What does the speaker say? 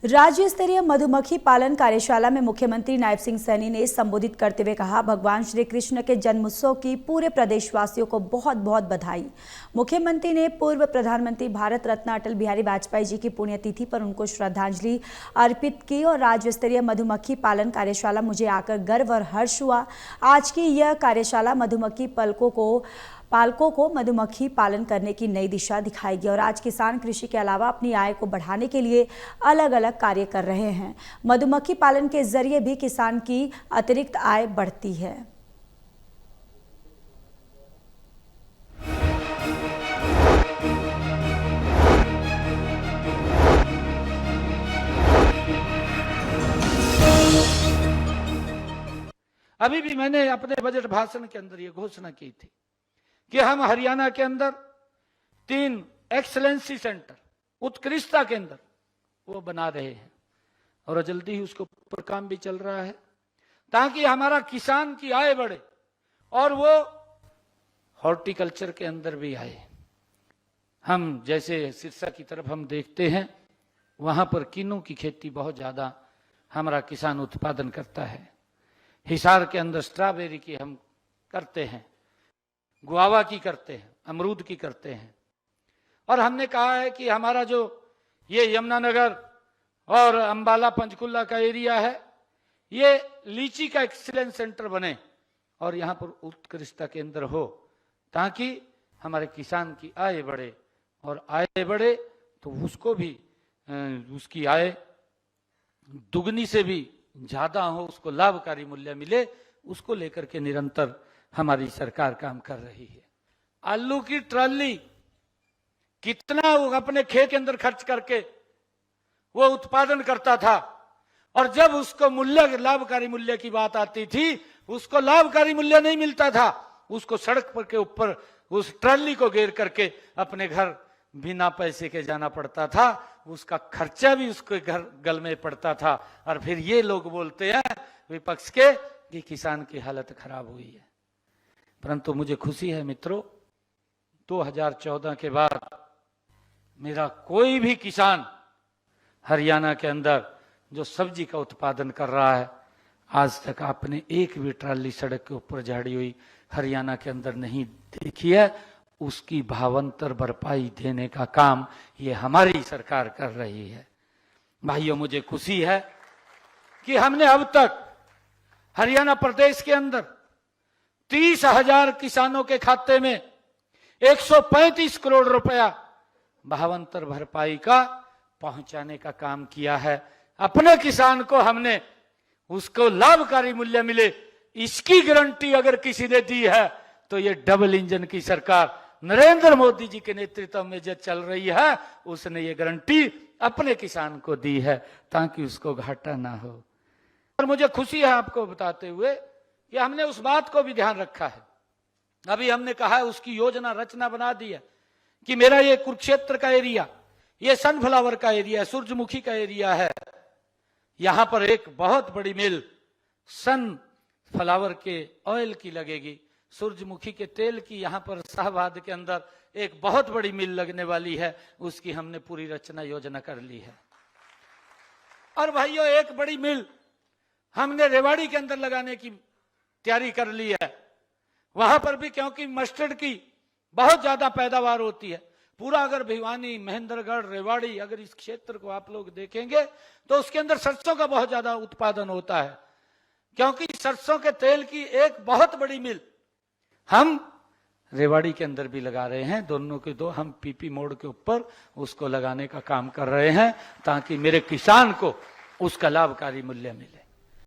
राज्य स्तरीय मधुमक्खी पालन कार्यशाला में मुख्यमंत्री नायब सिंह सैनी ने संबोधित करते हुए कहा, भगवान श्री कृष्ण के जन्मोत्सव की पूरे प्रदेशवासियों को बहुत बहुत बधाई। मुख्यमंत्री ने पूर्व प्रधानमंत्री भारत रत्न अटल बिहारी वाजपेयी जी की पुण्यतिथि पर उनको श्रद्धांजलि अर्पित की और राज्य स्तरीय मधुमक्खी पालन कार्यशाला मुझे आकर गर्व और हर्ष हुआ। आज की यह कार्यशाला मधुमक्खी पालकों को मधुमक्खी पालन करने की नई दिशा दिखाएगी और आज किसान कृषि के अलावा अपनी आय को बढ़ाने के लिए अलग अलग कार्य कर रहे हैं। मधुमक्खी पालन के जरिए भी किसान की अतिरिक्त आय बढ़ती है। अभी भी मैंने अपने बजट भाषण के अंदर ये घोषणा की थी कि हम हरियाणा के अंदर 3 एक्सीलेंसी सेंटर, उत्कृष्टता केंद्र वो बना रहे हैं और जल्दी ही उसके ऊपर काम भी चल रहा है ताकि हमारा किसान की आय बढ़े और वो हॉर्टिकल्चर के अंदर भी आए। हम जैसे सिरसा की तरफ हम देखते हैं, वहां पर किन्नू की खेती बहुत ज्यादा हमारा किसान उत्पादन करता है। हिसार के अंदर स्ट्रॉबेरी की हम करते हैं, गुआवा की करते हैं, अमरूद की करते हैं। और हमने कहा है कि हमारा जो ये यमुनानगर और अंबाला पंचकुला का एरिया है, ये लीची का एक्सीलेंस सेंटर बने और यहाँ पर उत्कृष्टता केंद्र हो ताकि हमारे किसान की आय बढ़े और आय बढ़े तो उसको भी उसकी आय दुगनी से भी ज्यादा हो, उसको लाभकारी मूल्य मिले, उसको लेकर के निरंतर हमारी सरकार काम कर रही है। आलू की ट्राली कितना वो अपने खेत के अंदर खर्च करके वो उत्पादन करता था और जब उसको मूल्य, लाभकारी मूल्य की बात आती थी, उसको लाभकारी मूल्य नहीं मिलता था। उसको सड़क पर के ऊपर उस ट्राली को घेर करके अपने घर बिना पैसे के जाना पड़ता था, उसका खर्चा भी उसके घर गल में पड़ता था। और फिर ये लोग बोलते हैं विपक्ष के कि किसान की हालत खराब हुई है। परंतु मुझे खुशी है मित्रों, 2014 के बाद मेरा कोई भी किसान हरियाणा के अंदर जो सब्जी का उत्पादन कर रहा है, आज तक आपने एक भी ट्राली सड़क के ऊपर झाड़ी हुई हरियाणा के अंदर नहीं देखी है। उसकी भावांतर भरपाई देने का काम ये हमारी सरकार कर रही है। भाइयों, मुझे खुशी है कि हमने अब तक हरियाणा प्रदेश के अंदर 30,000 किसानों के खाते में 135 करोड़ रुपया भावांतर भरपाई का पहुंचाने का काम किया है। अपने किसान को हमने उसको लाभकारी मूल्य मिले, इसकी गारंटी अगर किसी ने दी है तो ये डबल इंजन की सरकार नरेंद्र मोदी जी के नेतृत्व में जो चल रही है, उसने ये गारंटी अपने किसान को दी है ताकि उसको घाटा ना हो। और मुझे खुशी है आपको बताते हुए कि हमने उस बात को भी ध्यान रखा है। अभी हमने कहा है, उसकी योजना रचना बना दी है कि मेरा ये कुरुक्षेत्र का एरिया, ये सनफ्लावर का एरिया है, सूरजमुखी का एरिया है, यहां पर एक बहुत बड़ी मिल सनफ्लावर के ऑयल की लगेगी, सूरजमुखी के तेल की यहां पर शाहबाद के अंदर एक बहुत बड़ी मिल लगने वाली है। उसकी हमने पूरी रचना योजना कर ली है। और भाइयों, एक बड़ी मिल हमने रेवाड़ी के अंदर लगाने की तैयारी कर ली है। वहां पर भी क्योंकि मस्टर्ड की बहुत ज्यादा पैदावार होती है, पूरा अगर भिवानी, महेंद्रगढ़, रेवाड़ी, अगर इस क्षेत्र को आप लोग देखेंगे तो उसके अंदर सरसों का बहुत ज्यादा उत्पादन होता है। क्योंकि सरसों के तेल की एक बहुत बड़ी मिल हम रेवाड़ी के अंदर भी लगा रहे हैं। दोनों के दो हम पीपी मोड के ऊपर उसको लगाने का काम कर रहे हैं ताकि मेरे किसान को उसका लाभकारी मूल्य मिले।